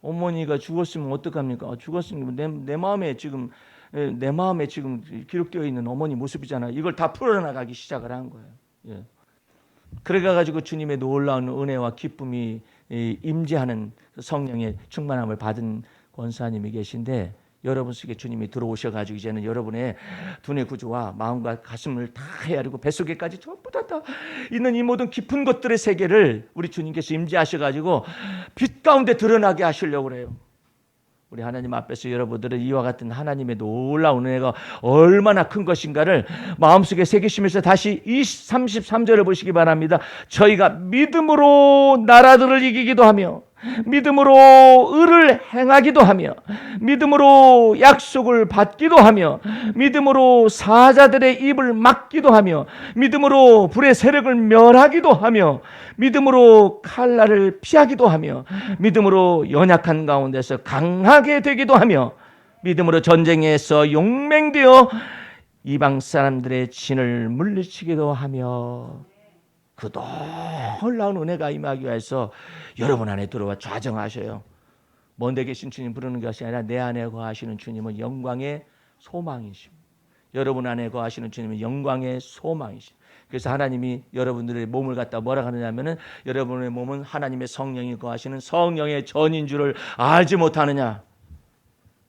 어머니가 죽었으면 어떡합니까? 죽었으면 내 마음에 지금 기록되어 있는 어머니 모습이잖아요. 이걸 다 풀어나가기 시작을 한 거예요. 예. 그래가지고 주님의 놀라운 은혜와 기쁨이 임재하는 성령의 충만함을 받은 권사님이 계신데, 여러분 속에 주님이 들어오셔가지고 이제는 여러분의 두뇌 구조와 마음과 가슴을 다 헤아리고 뱃속에까지 전부 다 있는 이 모든 깊은 것들의 세계를 우리 주님께서 임재하셔가지고 빛 가운데 드러나게 하시려고 그래요. 우리 하나님 앞에서 여러분들은 이와 같은 하나님의 놀라운 은혜가 얼마나 큰 것인가를 마음속에 새기시면서 다시 33절을 보시기 바랍니다. 저희가 믿음으로 나라들을 이기기도 하며 믿음으로 의를 행하기도 하며 믿음으로 약속을 받기도 하며 믿음으로 사자들의 입을 막기도 하며 믿음으로 불의 세력을 멸하기도 하며 믿음으로 칼날을 피하기도 하며 믿음으로 연약한 가운데서 강하게 되기도 하며 믿음으로 전쟁에서 용맹되어 이방 사람들의 진을 물리치기도 하며 그 놀라운 은혜가 임하기 위해서 여러분 안에 들어와 좌정하셔요. 먼데 계신 주님 부르는 것이 아니라 내 안에 거하시는 주님은 영광의 소망이십니다. 여러분 안에 거하시는 주님은 영광의 소망이십니다. 그래서 하나님이 여러분들의 몸을 갖다 뭐라 하느냐면은 여러분의 몸은 하나님의 성령이 거하시는 성령의 전인 줄을 알지 못하느냐.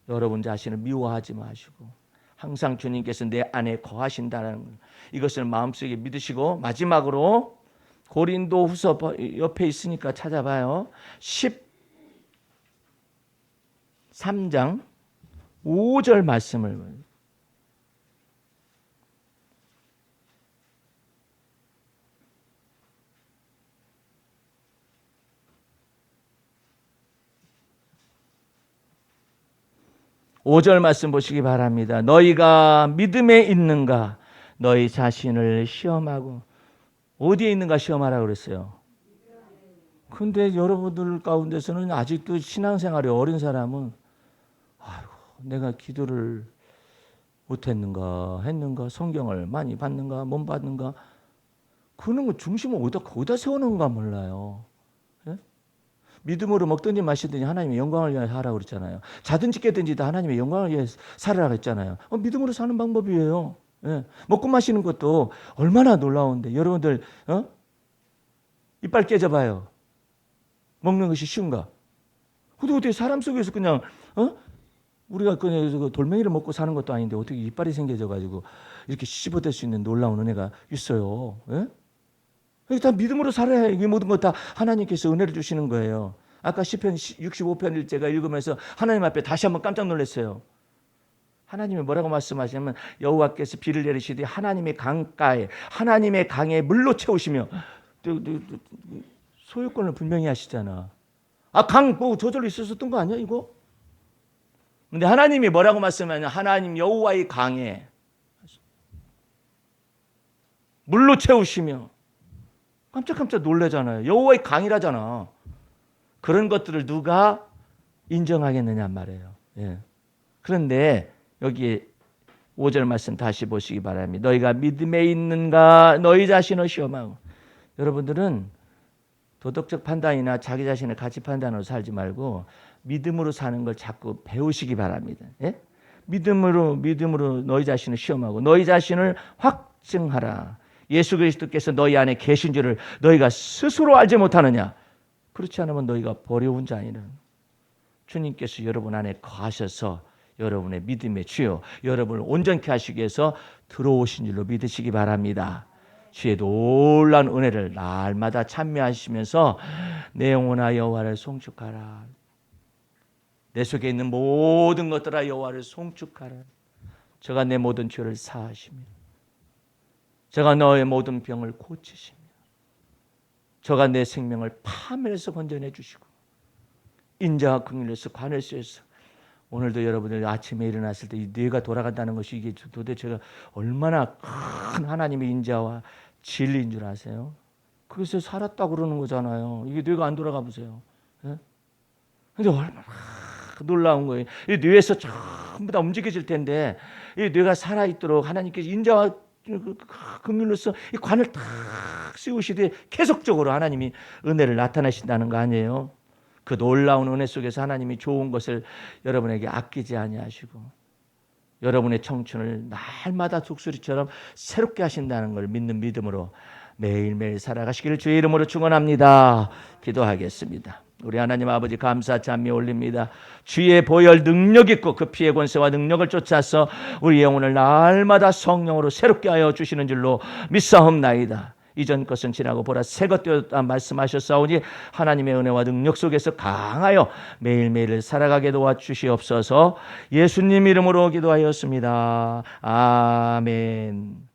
여러분 자신을 미워하지 마시고 항상 주님께서 내 안에 거하신다는 것, 이것을 마음속에 믿으시고 마지막으로 고린도후서 옆에 있으니까 찾아봐요. 13장 5절 말씀을 5절 말씀 보시기 바랍니다. 너희가 믿음에 있는가? 너희 자신을 시험하고. 어디에 있는가 시험하라고 그랬어요. 근데 여러분들 가운데서는 아직도 신앙생활이 어린 사람은 아이고, 내가 기도를 못했는가 했는가 성경을 많이 봤는가 못 봤는가 그런 거 중심을 어디다 세우는가 몰라요. 예? 믿음으로 먹든지 마시든지 하나님의 영광을 위해 하라고 그랬잖아요. 자든지 깨든지 다 하나님의 영광을 위해 살아라고 했잖아요. 믿음으로 사는 방법이에요. 예. 먹고 마시는 것도 얼마나 놀라운데 여러분들 이빨 깨져봐요. 먹는 것이 쉬운가? 근데 어떻게 사람 속에서 그냥 우리가 그냥 돌멩이를 먹고 사는 것도 아닌데 어떻게 이빨이 생겨져가지고 이렇게 씹어댈 수 있는 놀라운 은혜가 있어요. 예? 다 믿음으로 살아야 이 모든 것 다 하나님께서 은혜를 주시는 거예요. 아까 시편 65편을 제가 읽으면서 하나님 앞에 다시 한번 깜짝 놀랐어요. 하나님이 뭐라고 말씀하시냐면 여호와께서 비를 내리시되 하나님의 강가에 하나님의 강에 물로 채우시며 소유권을 분명히 하시잖아. 강 뭐 저절로 있었던 거 아니야 이거? 근데 하나님이 뭐라고 말씀하냐? 하나님 여호와의 강에 물로 채우시며 깜짝깜짝 놀라잖아요. 여호와의 강이라잖아. 그런 것들을 누가 인정하겠느냐 말이에요. 예. 그런데 여기 5절 말씀 다시 보시기 바랍니다. 너희가 믿음에 있는가 너희 자신을 시험하고. 여러분들은 도덕적 판단이나 자기 자신의 가치 판단으로 살지 말고 믿음으로 사는 걸 자꾸 배우시기 바랍니다. 예? 믿음으로 너희 자신을 시험하고 너희 자신을 확증하라. 예수 그리스도께서 너희 안에 계신 줄을 너희가 스스로 알지 못하느냐? 그렇지 않으면 너희가 버려온 자니라. 주님께서 여러분 안에 거하셔서 여러분의 믿음의 주요 여러분을 온전케 하시기 위해서 들어오신 줄로 믿으시기 바랍니다. 주의 놀라운 은혜를 날마다 찬미하시면서 내 영혼아 여호와를 송축하라. 내 속에 있는 모든 것들아 여호와를 송축하라. 저가 내 모든 죄를 사하시며 저가 너의 모든 병을 고치시며 저가 내 생명을 파멸에서 건져내 주시고 인자와 긍휼에서 관을수에서 오늘도 여러분들 아침에 일어났을 때 이 뇌가 돌아간다는 것이 이게 도대체 얼마나 큰 하나님의 인자와 진리인 줄 아세요? 그래서 살았다고 그러는 거잖아요. 이게 뇌가 안 돌아가 보세요. 예? 근데 얼마나 놀라운 거예요. 이 뇌에서 전부 다 움직여질 텐데 이 뇌가 살아있도록 하나님께서 인자와 긍휼로서 이 관을 탁 씌우시되 계속적으로 하나님이 은혜를 나타내신다는 거 아니에요? 그 놀라운 은혜 속에서 하나님이 좋은 것을 여러분에게 아끼지 아니하시고 여러분의 청춘을 날마다 독수리처럼 새롭게 하신다는 걸 믿는 믿음으로 매일매일 살아가시기를 주의 이름으로 축원합니다. 기도하겠습니다. 우리 하나님 아버지 감사 찬미 올립니다. 주의 보혈 능력 있고 그 피의 권세와 능력을 쫓아서 우리 영혼을 날마다 성령으로 새롭게 하여 주시는 줄로 믿사옵나이다. 이전 것은 지나고 보라 새것 되었다 말씀하셨사오니 하나님의 은혜와 능력 속에서 강하여 매일매일 살아가게 도와주시옵소서. 예수님 이름으로 기도하였습니다. 아멘.